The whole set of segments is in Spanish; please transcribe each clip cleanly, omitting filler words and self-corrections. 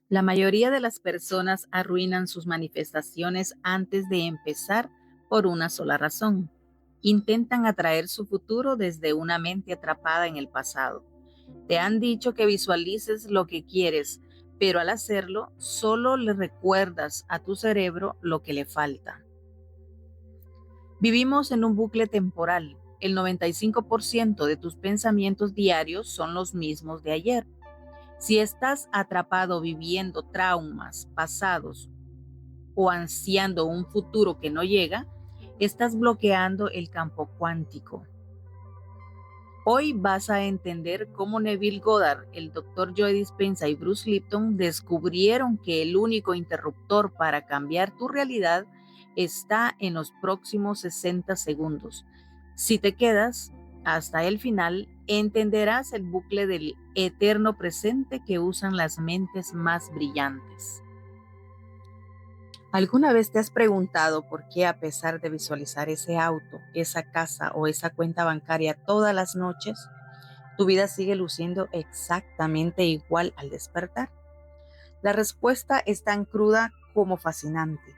La mayoría de las personas arruinan sus manifestaciones antes de empezar por una sola razón. Intentan atraer su futuro desde una mente atrapada en el pasado. Te han dicho que visualices lo que quieres, pero al hacerlo solo le recuerdas a tu cerebro lo que le falta. Vivimos en un bucle temporal. El 95% de tus pensamientos diarios son los mismos de ayer. Si estás atrapado viviendo traumas pasados o ansiando un futuro que no llega, estás bloqueando el campo cuántico. Hoy vas a entender cómo Neville Goddard, el Dr. Joe Dispenza y Bruce Lipton descubrieron que el único interruptor para cambiar tu realidad está en los próximos 60 segundos. Si te quedas hasta el final, entenderás el bucle del eterno presente que usan las mentes más brillantes. ¿Alguna vez te has preguntado por qué, a pesar de visualizar ese auto, esa casa o esa cuenta bancaria todas las noches, tu vida sigue luciendo exactamente igual al despertar? La respuesta es tan cruda como fascinante.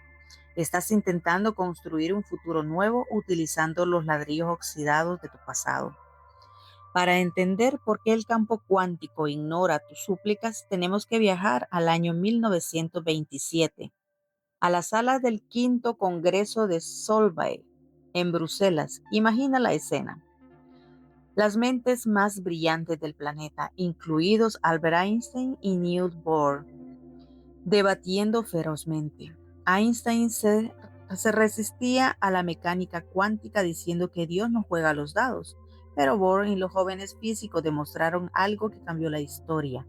Estás intentando construir un futuro nuevo utilizando los ladrillos oxidados de tu pasado. Para entender por qué el campo cuántico ignora tus súplicas, tenemos que viajar al año 1927, a la sala del quinto Congreso de Solvay, en Bruselas. Imagina la escena. Las mentes más brillantes del planeta, incluidos Albert Einstein y Niels Bohr, debatiendo ferozmente. Einstein se resistía a la mecánica cuántica diciendo que Dios no juega a los dados, pero Bohr y los jóvenes físicos demostraron algo que cambió la historia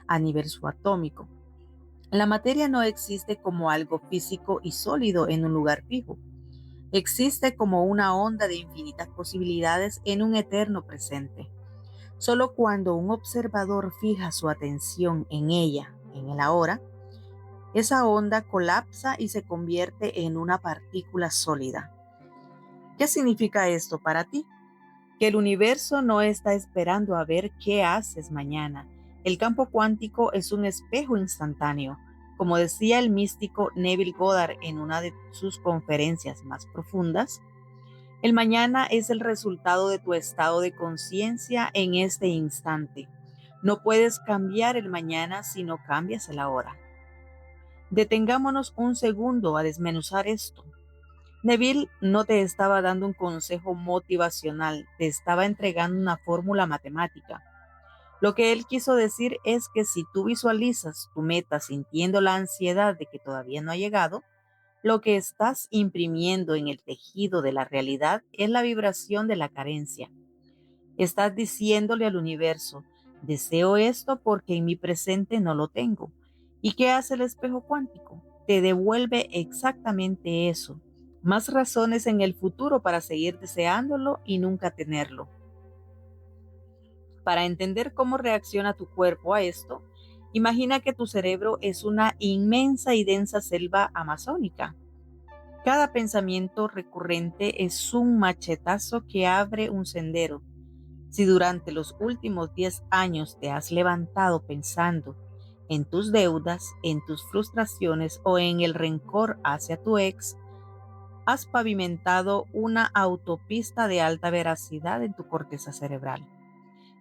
a nivel subatómico. La materia no existe como algo físico y sólido en un lugar fijo. Existe como una onda de infinitas posibilidades en un eterno presente. Solo cuando un observador fija su atención en ella, en el ahora, esa onda colapsa y se convierte en una partícula sólida. ¿Qué significa esto para ti? Que el universo no está esperando a ver qué haces mañana. El campo cuántico es un espejo instantáneo. Como decía el místico Neville Goddard en una de sus conferencias más profundas, el mañana es el resultado de tu estado de conciencia en este instante. No puedes cambiar el mañana si no cambias el ahora. Detengámonos un segundo a desmenuzar esto. Neville no te estaba dando un consejo motivacional, te estaba entregando una fórmula matemática. Lo que él quiso decir es que si tú visualizas tu meta sintiendo la ansiedad de que todavía no ha llegado, lo que estás imprimiendo en el tejido de la realidad es la vibración de la carencia. Estás diciéndole al universo, deseo esto porque en mi presente no lo tengo. ¿Y qué hace el espejo cuántico? Te devuelve exactamente eso. Más razones en el futuro para seguir deseándolo y nunca tenerlo. Para entender cómo reacciona tu cuerpo a esto, imagina que tu cerebro es una inmensa y densa selva amazónica. Cada pensamiento recurrente es un machetazo que abre un sendero. Si durante los últimos 10 años te has levantado pensando en tus deudas, en tus frustraciones o en el rencor hacia tu ex, has pavimentado una autopista de alta veracidad en tu corteza cerebral.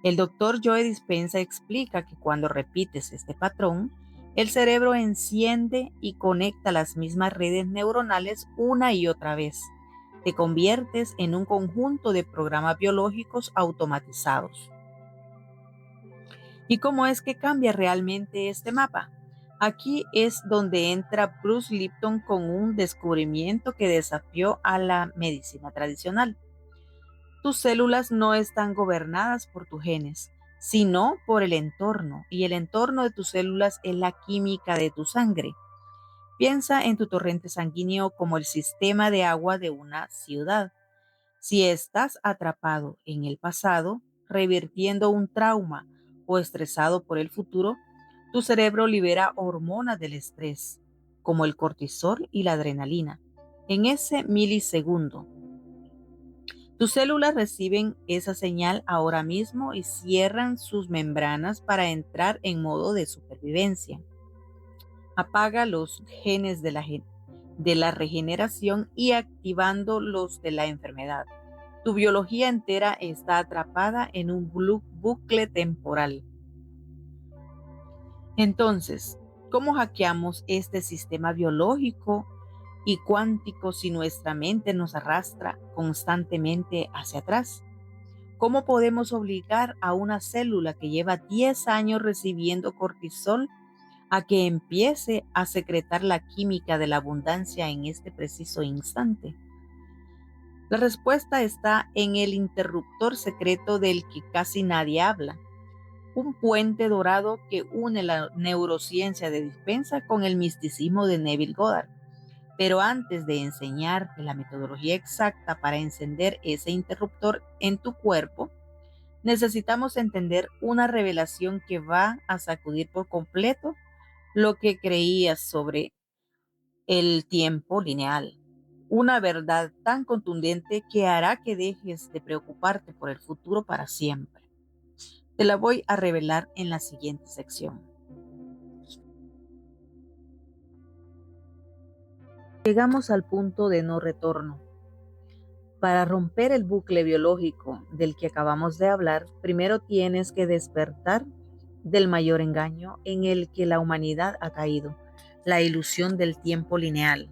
El doctor Joe Dispenza explica que cuando repites este patrón, el cerebro enciende y conecta las mismas redes neuronales una y otra vez. Te conviertes en un conjunto de programas biológicos automatizados. ¿Y cómo es que cambia realmente este mapa? Aquí es donde entra Bruce Lipton con un descubrimiento que desafió a la medicina tradicional. Tus células no están gobernadas por tus genes, sino por el entorno, y el entorno de tus células es la química de tu sangre. Piensa en tu torrente sanguíneo como el sistema de agua de una ciudad. Si estás atrapado en el pasado, revirtiendo un trauma o estresado por el futuro, tu cerebro libera hormonas del estrés, como el cortisol y la adrenalina, en ese milisegundo. Tus células reciben esa señal ahora mismo y cierran sus membranas para entrar en modo de supervivencia. apaga los genes de la regeneración y activando los de la enfermedad. Tu biología entera está atrapada en un bucle temporal. Entonces, ¿cómo hackeamos este sistema biológico y cuántico si nuestra mente nos arrastra constantemente hacia atrás? ¿Cómo podemos obligar a una célula que lleva 10 años recibiendo cortisol a que empiece a secretar la química de la abundancia en este preciso instante? La respuesta está en el interruptor secreto del que casi nadie habla, un puente dorado que une la neurociencia de dispensa con el misticismo de Neville Goddard. Pero antes de enseñarte la metodología exacta para encender ese interruptor en tu cuerpo, necesitamos entender una revelación que va a sacudir por completo lo que creías sobre el tiempo lineal. Una verdad tan contundente que hará que dejes de preocuparte por el futuro para siempre. Te la voy a revelar en la siguiente sección. Llegamos al punto de no retorno. Para romper el bucle biológico del que acabamos de hablar, primero tienes que despertar del mayor engaño en el que la humanidad ha caído, la ilusión del tiempo lineal.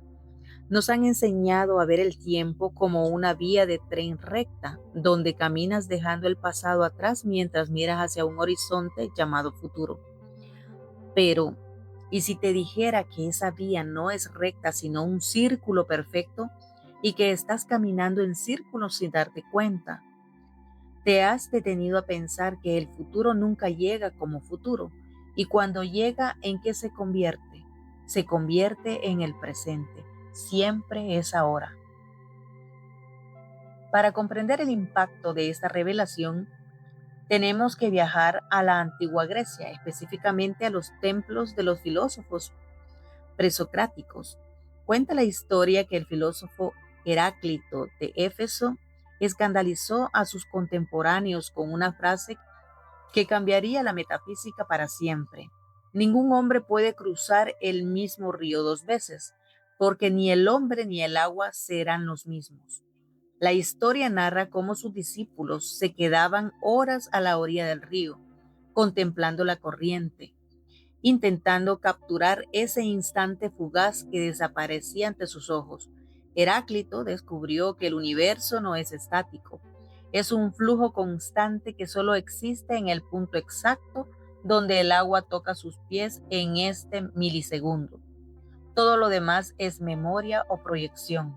Nos han enseñado a ver el tiempo como una vía de tren recta, donde caminas dejando el pasado atrás mientras miras hacia un horizonte llamado futuro. Pero, ¿y si te dijera que esa vía no es recta, sino un círculo perfecto y que estás caminando en círculos sin darte cuenta? ¿Te has detenido a pensar que el futuro nunca llega como futuro? Y cuando llega, ¿en qué se convierte? Se convierte en el presente. Siempre es ahora. Para comprender el impacto de esta revelación, tenemos que viajar a la antigua Grecia, específicamente a los templos de los filósofos presocráticos. Cuenta la historia que el filósofo Heráclito de Éfeso escandalizó a sus contemporáneos con una frase que cambiaría la metafísica para siempre. Ningún hombre puede cruzar el mismo río dos veces, porque ni el hombre ni el agua serán los mismos. La historia narra cómo sus discípulos se quedaban horas a la orilla del río, contemplando la corriente, intentando capturar ese instante fugaz que desaparecía ante sus ojos. Heráclito descubrió que el universo no es estático, es un flujo constante que solo existe en el punto exacto donde el agua toca sus pies en este milisegundo. Todo lo demás es memoria o proyección.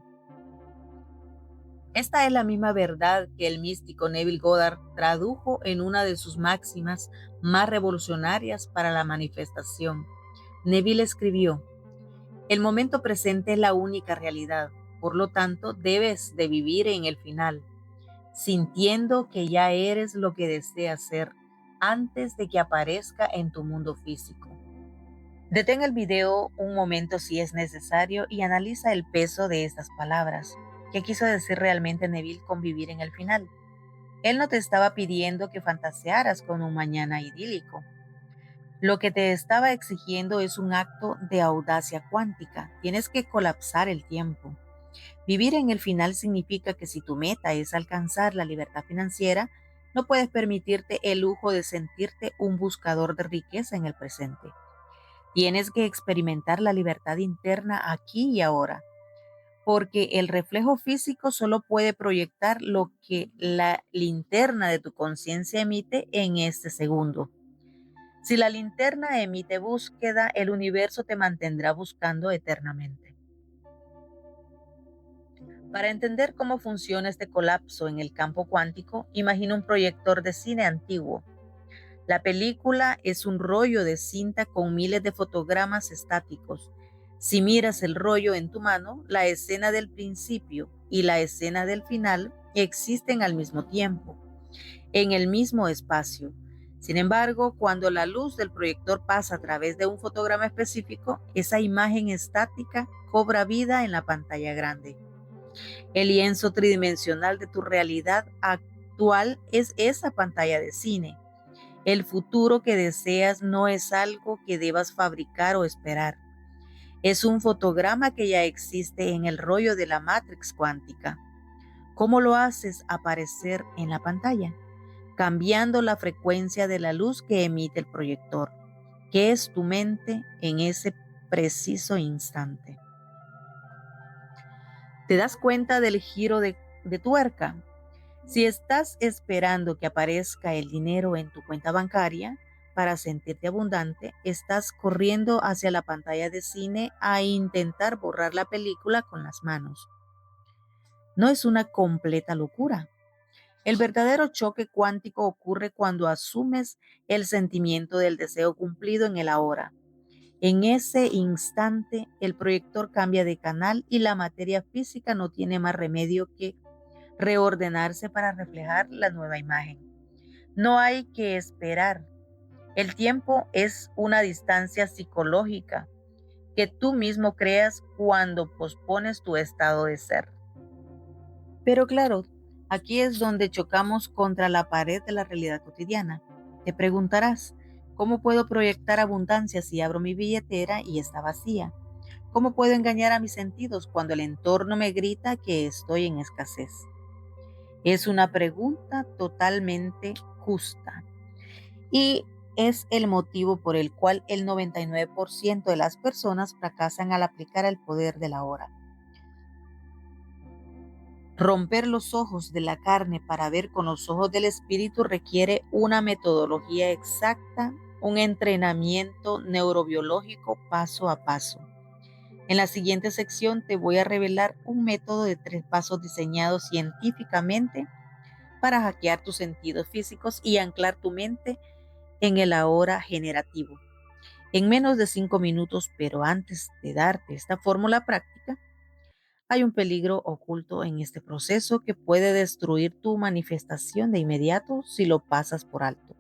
Esta es la misma verdad que el místico Neville Goddard tradujo en una de sus máximas más revolucionarias para la manifestación. Neville escribió: el momento presente es la única realidad, por lo tanto debes de vivir en el final, sintiendo que ya eres lo que deseas ser antes de que aparezca en tu mundo físico. Detén el video un momento si es necesario y analiza el peso de estas palabras. ¿Qué quiso decir realmente Neville con vivir en el final? Él no te estaba pidiendo que fantasearas con un mañana idílico. Lo que te estaba exigiendo es un acto de audacia cuántica. Tienes que colapsar el tiempo. Vivir en el final significa que si tu meta es alcanzar la libertad financiera, no puedes permitirte el lujo de sentirte un buscador de riqueza en el presente. Tienes que experimentar la libertad interna aquí y ahora, porque el reflejo físico solo puede proyectar lo que la linterna de tu conciencia emite en este segundo. Si la linterna emite búsqueda, el universo te mantendrá buscando eternamente. Para entender cómo funciona este colapso en el campo cuántico, imagina un proyector de cine antiguo. La película es un rollo de cinta con miles de fotogramas estáticos. Si miras el rollo en tu mano, la escena del principio y la escena del final existen al mismo tiempo, en el mismo espacio. Sin embargo, cuando la luz del proyector pasa a través de un fotograma específico, esa imagen estática cobra vida en la pantalla grande. El lienzo tridimensional de tu realidad actual es esa pantalla de cine. El futuro que deseas no es algo que debas fabricar o esperar. Es un fotograma que ya existe en el rollo de la Matrix cuántica. ¿Cómo lo haces aparecer en la pantalla? Cambiando la frecuencia de la luz que emite el proyector, que es tu mente en ese preciso instante. ¿Te das cuenta del giro de tuerca? Si estás esperando que aparezca el dinero en tu cuenta bancaria para sentirte abundante, estás corriendo hacia la pantalla de cine a intentar borrar la película con las manos. No es una completa locura. El verdadero choque cuántico ocurre cuando asumes el sentimiento del deseo cumplido en el ahora. En ese instante, el proyector cambia de canal y la materia física no tiene más remedio que reordenarse para reflejar la nueva imagen. No hay que esperar. El tiempo es una distancia psicológica que tú mismo creas cuando pospones tu estado de ser. Pero claro, aquí es donde chocamos contra la pared de la realidad cotidiana. Te preguntarás, ¿cómo puedo proyectar abundancia si abro mi billetera y está vacía? ¿Cómo puedo engañar a mis sentidos cuando el entorno me grita que estoy en escasez? Es una pregunta totalmente justa y es el motivo por el cual el 99% de las personas fracasan al aplicar el poder de la hora. Romper los ojos de la carne para ver con los ojos del espíritu requiere una metodología exacta, un entrenamiento neurobiológico paso a paso. En la siguiente sección te voy a revelar un método de 3 pasos diseñado científicamente para hackear tus sentidos físicos y anclar tu mente en el ahora generativo. En menos de 5 minutos, pero antes de darte esta fórmula práctica, hay un peligro oculto en este proceso que puede destruir tu manifestación de inmediato si lo pasas por alto.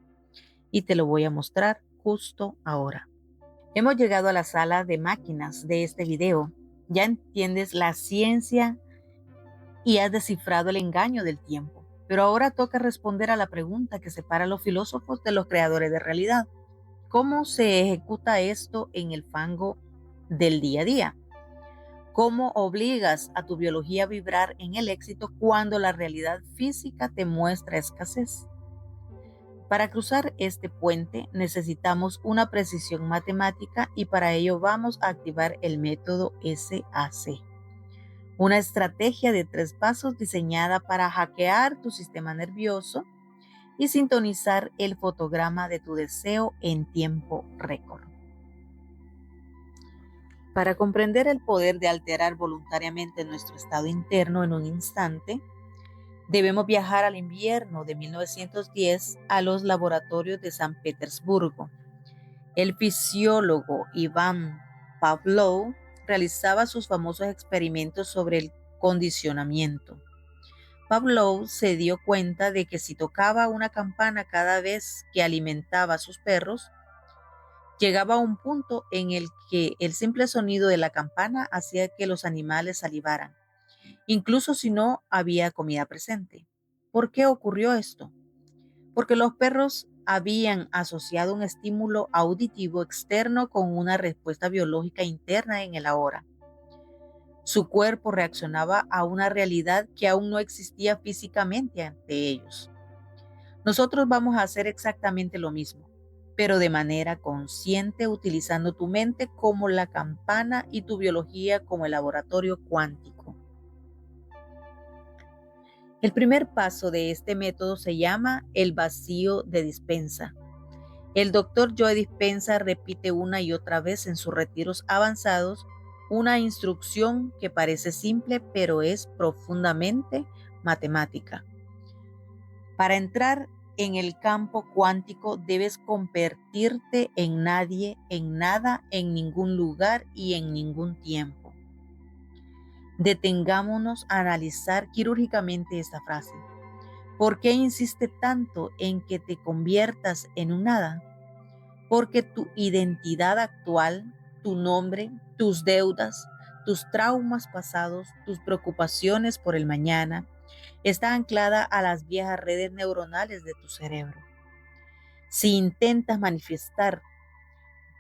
Y te lo voy a mostrar justo ahora. Hemos llegado a la sala de máquinas de este video. Ya entiendes la ciencia y has descifrado el engaño del tiempo. Pero ahora toca responder a la pregunta que separa a los filósofos de los creadores de realidad. ¿Cómo se ejecuta esto en el fango del día a día? ¿Cómo obligas a tu biología a vibrar en el éxito cuando la realidad física te muestra escasez? Para cruzar este puente necesitamos una precisión matemática y para ello vamos a activar el método SAC, una estrategia de 3 pasos diseñada para hackear tu sistema nervioso y sintonizar el fotograma de tu deseo en tiempo récord. Para comprender el poder de alterar voluntariamente nuestro estado interno en un instante, debemos viajar al invierno de 1910 a los laboratorios de San Petersburgo. El fisiólogo Iván Pavlov realizaba sus famosos experimentos sobre el condicionamiento. Pavlov se dio cuenta de que si tocaba una campana cada vez que alimentaba a sus perros, llegaba a un punto en el que el simple sonido de la campana hacía que los animales salivaran, incluso si no había comida presente. ¿Por qué ocurrió esto? Porque los perros habían asociado un estímulo auditivo externo con una respuesta biológica interna en el ahora. Su cuerpo reaccionaba a una realidad que aún no existía físicamente ante ellos. Nosotros vamos a hacer exactamente lo mismo, pero de manera consciente, utilizando tu mente como la campana y tu biología como el laboratorio cuántico. El primer paso de este método se llama el vacío de Dispensa. El doctor Joe Dispenza repite una y otra vez en sus retiros avanzados una instrucción que parece simple, pero es profundamente matemática. Para entrar en el campo cuántico debes convertirte en nadie, en nada, en ningún lugar y en ningún tiempo. Detengámonos a analizar quirúrgicamente esta frase. ¿Por qué insiste tanto en que te conviertas en un nada? Porque tu identidad actual, tu nombre, tus deudas, tus traumas pasados, tus preocupaciones por el mañana, está anclada a las viejas redes neuronales de tu cerebro. Si intentas manifestar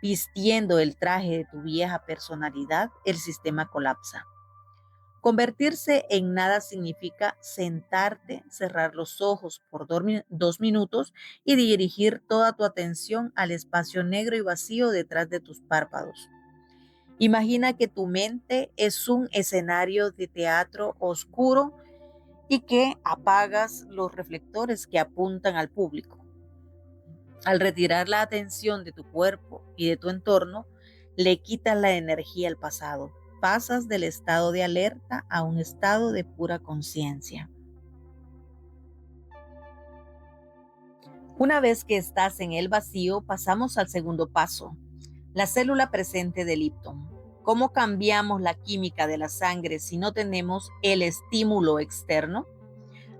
vistiendo el traje de tu vieja personalidad, el sistema colapsa. Convertirse en nada significa sentarte, cerrar los ojos por 2 minutos y dirigir toda tu atención al espacio negro y vacío detrás de tus párpados. Imagina que tu mente es un escenario de teatro oscuro y que apagas los reflectores que apuntan al público. Al retirar la atención de tu cuerpo y de tu entorno, le quitas la energía al pasado. Pasas del estado de alerta a un estado de pura conciencia. Una vez que estás en el vacío, pasamos al segundo paso, la célula presente de Lipton. ¿Cómo cambiamos la química de la sangre si no tenemos el estímulo externo?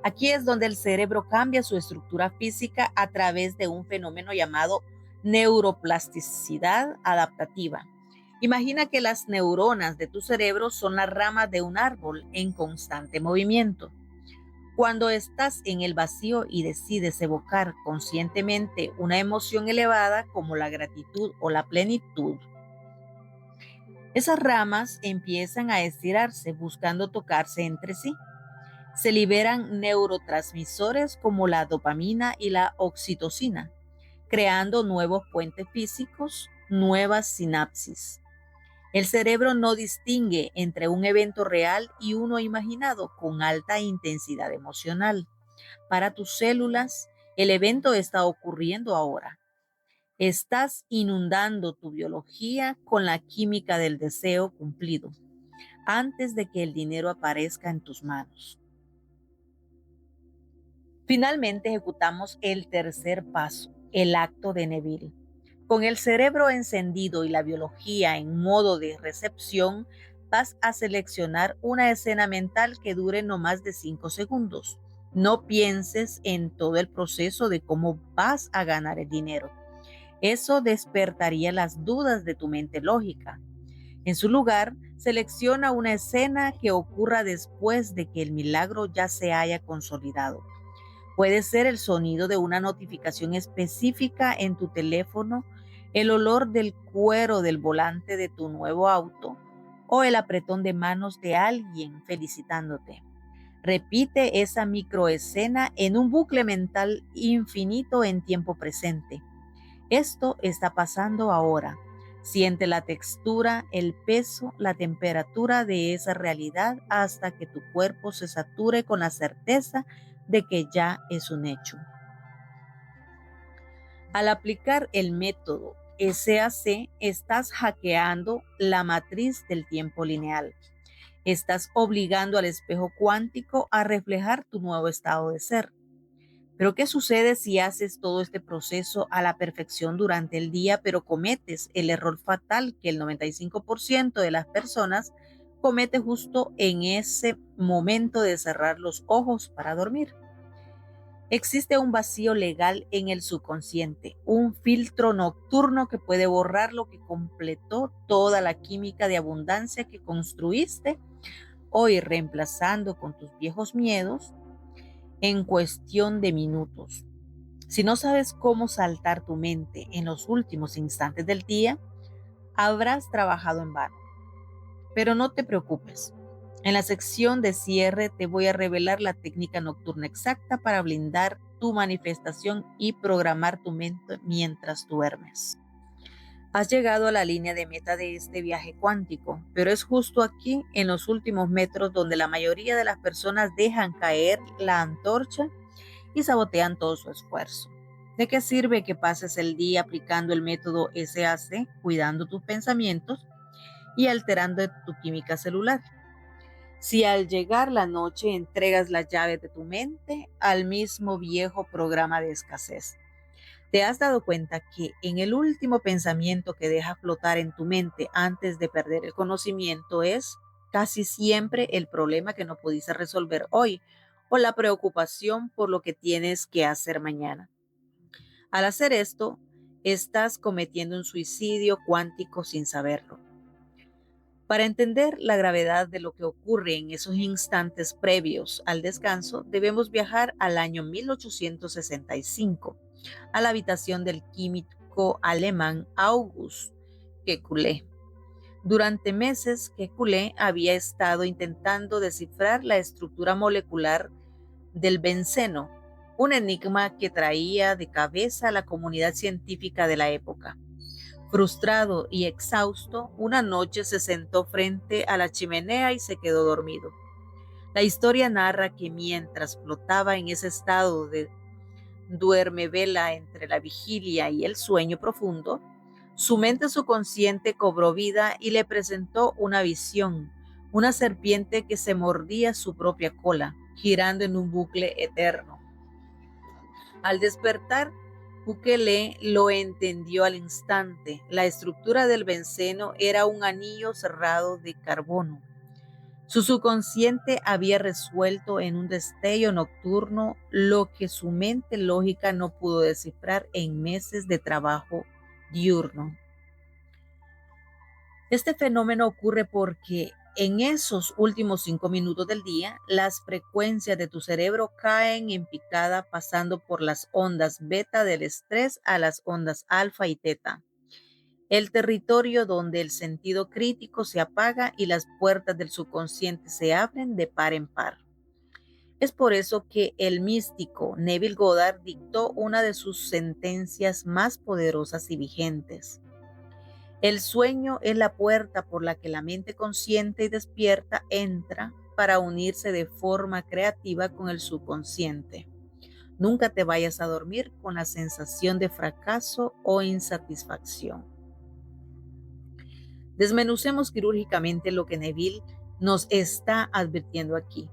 Aquí es donde el cerebro cambia su estructura física a través de un fenómeno llamado neuroplasticidad adaptativa. Imagina que las neuronas de tu cerebro son las ramas de un árbol en constante movimiento. Cuando estás en el vacío y decides evocar conscientemente una emoción elevada como la gratitud o la plenitud, esas ramas empiezan a estirarse buscando tocarse entre sí. Se liberan neurotransmisores como la dopamina y la oxitocina, creando nuevos puentes físicos, nuevas sinapsis. El cerebro no distingue entre un evento real y uno imaginado con alta intensidad emocional. Para tus células, el evento está ocurriendo ahora. Estás inundando tu biología con la química del deseo cumplido, antes de que el dinero aparezca en tus manos. Finalmente ejecutamos el tercer paso, el acto de Neville. Con el cerebro encendido y la biología en modo de recepción, vas a seleccionar una escena mental que dure no más de 5 segundos. No pienses en todo el proceso de cómo vas a ganar el dinero. Eso despertaría las dudas de tu mente lógica. En su lugar, selecciona una escena que ocurra después de que el milagro ya se haya consolidado. Puede ser el sonido de una notificación específica en tu teléfono, el olor del cuero del volante de tu nuevo auto o el apretón de manos de alguien felicitándote. Repite esa microescena en un bucle mental infinito en tiempo presente. Esto está pasando ahora. Siente la textura, el peso, la temperatura de esa realidad hasta que tu cuerpo se sature con la certeza de que ya es un hecho. Al aplicar el método SAC, estás hackeando la matriz del tiempo lineal. Estás obligando al espejo cuántico a reflejar tu nuevo estado de ser. Pero ¿qué sucede si haces todo este proceso a la perfección durante el día, pero cometes el error fatal que el 95% de las personas comete justo en ese momento de cerrar los ojos para dormir? Existe un vacío legal en el subconsciente, un filtro nocturno que puede borrar lo que completó toda la química de abundancia que construiste, hoy reemplazando con tus viejos miedos en cuestión de minutos. Si no sabes cómo saltar tu mente en los últimos instantes del día, habrás trabajado en vano. Pero no te preocupes. En la sección de cierre te voy a revelar la técnica nocturna exacta para blindar tu manifestación y programar tu mente mientras duermes. Has llegado a la línea de meta de este viaje cuántico, pero es justo aquí, en los últimos metros, donde la mayoría de las personas dejan caer la antorcha y sabotean todo su esfuerzo. ¿De qué sirve que pases el día aplicando el método SAC, cuidando tus pensamientos y alterando tu química celular, si al llegar la noche entregas las llaves de tu mente al mismo viejo programa de escasez? ¿Te has dado cuenta que en el último pensamiento que deja flotar en tu mente antes de perder el conocimiento es casi siempre el problema que no pudiste resolver hoy o la preocupación por lo que tienes que hacer mañana? Al hacer esto, estás cometiendo un suicidio cuántico sin saberlo. Para entender la gravedad de lo que ocurre en esos instantes previos al descanso, debemos viajar al año 1865, a la habitación del químico físico alemán August Kekulé. Durante meses, Kekulé había estado intentando descifrar la estructura molecular del benceno, un enigma que traía de cabeza a la comunidad científica de la época. Frustrado y exhausto, una noche se sentó frente a la chimenea y se quedó dormido. La historia narra que mientras flotaba en ese estado de duerme-vela entre la vigilia y el sueño profundo, su mente subconsciente cobró vida y le presentó una visión, una serpiente que se mordía su propia cola, girando en un bucle eterno. Al despertar, Bukele lo entendió al instante. La estructura del benceno era un anillo cerrado de carbono. Su subconsciente había resuelto en un destello nocturno lo que su mente lógica no pudo descifrar en meses de trabajo diurno. Este fenómeno ocurre porque en esos últimos 5 minutos del día, las frecuencias de tu cerebro caen en picada pasando por las ondas beta del estrés a las ondas alfa y teta. El territorio donde el sentido crítico se apaga y las puertas del subconsciente se abren de par en par. Es por eso que el místico Neville Goddard dictó una de sus sentencias más poderosas y vigentes. El sueño es la puerta por la que la mente consciente y despierta entra para unirse de forma creativa con el subconsciente. Nunca te vayas a dormir con la sensación de fracaso o insatisfacción. Desmenucemos quirúrgicamente lo que Neville nos está advirtiendo aquí.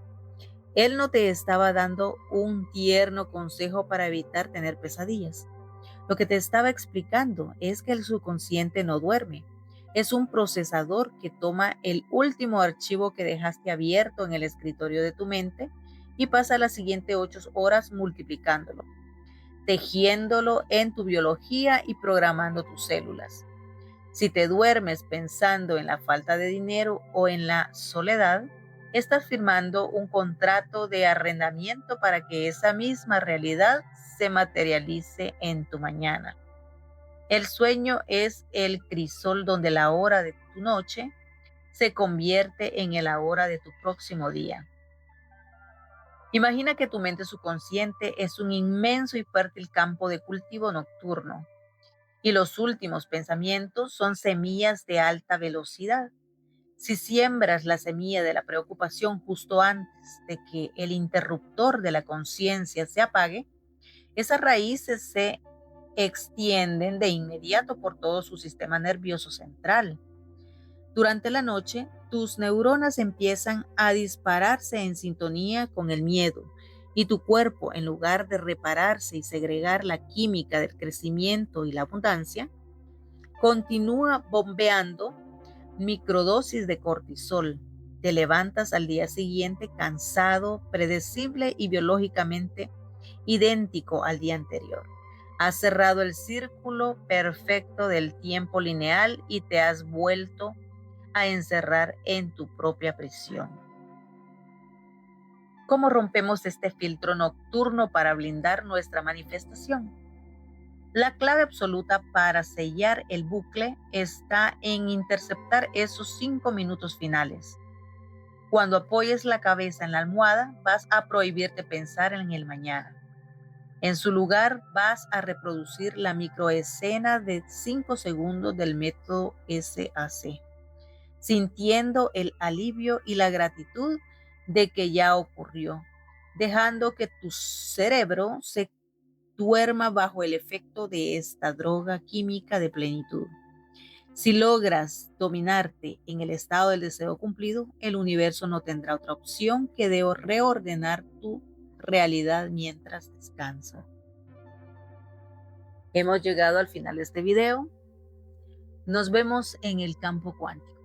Él no te estaba dando un tierno consejo para evitar tener pesadillas. Lo que te estaba explicando es que el subconsciente no duerme. Es un procesador que toma el último archivo que dejaste abierto en el escritorio de tu mente y pasa las siguientes 8 horas multiplicándolo, tejiéndolo en tu biología y programando tus células. Si te duermes pensando en la falta de dinero o en la soledad, estás firmando un contrato de arrendamiento para que esa misma realidad se materialice en tu mañana. El sueño es el crisol donde la hora de tu noche se convierte en la hora de tu próximo día. Imagina que tu mente subconsciente es un inmenso y fértil campo de cultivo nocturno y los últimos pensamientos son semillas de alta velocidad. Si siembras la semilla de la preocupación justo antes de que el interruptor de la conciencia se apague, esas raíces se extienden de inmediato por todo su sistema nervioso central. Durante la noche, tus neuronas empiezan a dispararse en sintonía con el miedo y tu cuerpo, en lugar de repararse y segregar la química del crecimiento y la abundancia, continúa bombeando microdosis de cortisol. Te levantas al día siguiente cansado, predecible y biológicamente idéntico al día anterior. Has cerrado el círculo perfecto del tiempo lineal y te has vuelto a encerrar en tu propia prisión. ¿Cómo rompemos este filtro nocturno para blindar nuestra manifestación? La clave absoluta para sellar el bucle está en interceptar esos 5 minutos finales. Cuando apoyes la cabeza en la almohada, vas a prohibirte pensar en el mañana. En su lugar, vas a reproducir la microescena de 5 segundos del método SAC, sintiendo el alivio y la gratitud de que ya ocurrió, dejando que tu cerebro se duerma bajo el efecto de esta droga química de plenitud. Si logras dominarte en el estado del deseo cumplido, el universo no tendrá otra opción que de reordenar tu realidad mientras descansa. Hemos llegado al final de este video. Nos vemos en el campo cuántico.